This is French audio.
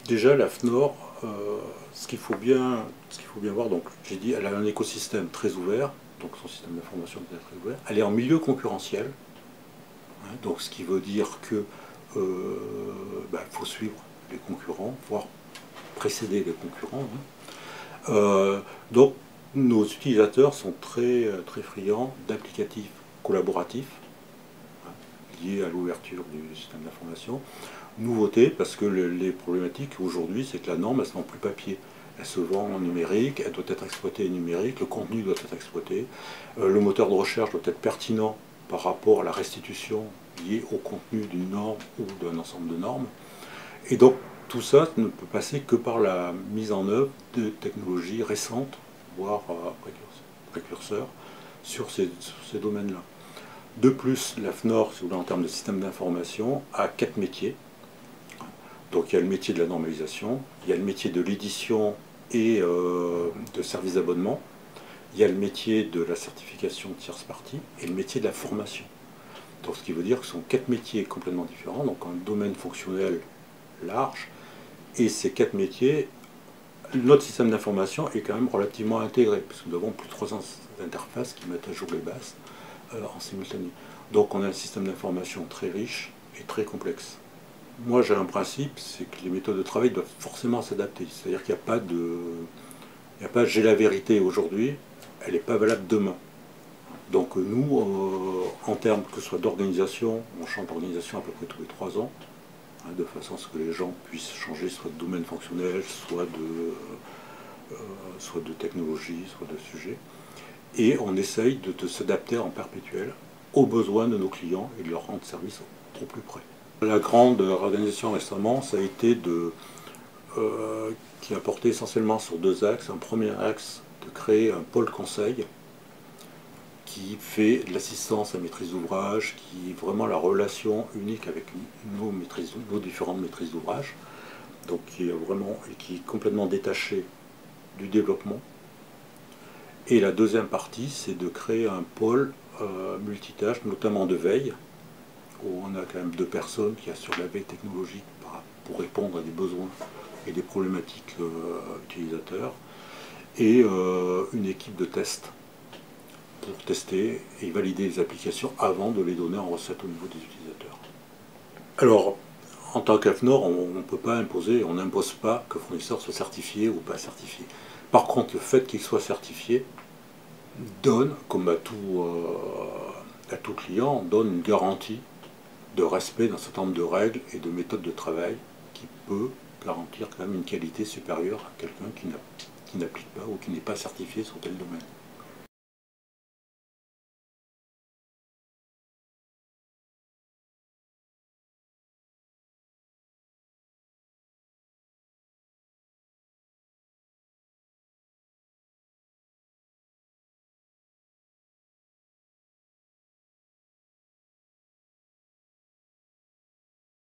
Déjà, la FNOR, ce qu'il faut bien voir, donc j'ai dit, elle a un écosystème très ouvert, donc son système d'information est très ouvert. Elle est en milieu concurrentiel, hein, donc ce qui veut dire que faut suivre les concurrents, voire précéder les concurrents, hein. Donc nos utilisateurs sont très friands d'applicatifs collaboratifs, hein, liés à l'ouverture du système d'information. Nouveauté, parce que les problématiques aujourd'hui, c'est que la norme, elle se vend plus papier. Elle se vend en numérique, elle doit être exploitée numérique, le contenu doit être exploité, le moteur de recherche doit être pertinent par rapport à la restitution liée au contenu d'une norme ou d'un ensemble de normes. Et donc, tout ça ne peut passer que par la mise en œuvre de technologies récentes, voire précurseurs, sur ces domaines-là. De plus, la FNOR, si vous voulez, en termes de système d'information, a 4 métiers. Donc il y a le métier de la normalisation, il y a le métier de l'édition et de services d'abonnement, il y a le métier de la certification tierce partie et le métier de la formation. Donc ce qui veut dire que ce sont 4 métiers complètement différents, donc un domaine fonctionnel large, et ces 4 métiers, notre système d'information est quand même relativement intégré, puisque nous avons plus de 300 interfaces qui mettent à jour les bases en simultané. Donc on a un système d'information très riche et très complexe. Moi j'ai un principe, c'est que les méthodes de travail doivent forcément s'adapter. C'est-à-dire qu'il n'y a pas j'ai la vérité aujourd'hui, elle n'est pas valable demain. Donc nous, en termes que ce soit d'organisation, on change d'organisation à peu près tous les 3 ans, hein, de façon à ce que les gens puissent changer soit de domaine fonctionnel, soit de technologie, soit de sujet. Et on essaye de s'adapter en perpétuel aux besoins de nos clients et de leur rendre service au plus près. La grande réorganisation récemment, ça a été qui a porté essentiellement sur 2 axes. Un premier axe, de créer un pôle conseil qui fait de l'assistance à maîtrise d'ouvrage, qui est vraiment la relation unique avec nos différentes maîtrises d'ouvrage, donc qui est complètement détaché du développement. Et la deuxième partie, c'est de créer un pôle multitâche, notamment de veille, où on a quand même 2 personnes qui assurent la veille technologique pour répondre à des besoins et des problématiques utilisateurs, et une équipe de test pour tester et valider les applications avant de les donner en recette au niveau des utilisateurs. Alors, en tant qu'AFNOR, on ne peut pas imposer, on n'impose pas que le fournisseur soit certifié ou pas certifié. Par contre, le fait qu'il soit certifié donne, comme à tout client, donne une garantie de respect d'un certain nombre de règles et de méthodes de travail qui peut garantir quand même une qualité supérieure à quelqu'un qui n'applique pas ou qui n'est pas certifié sur tel domaine.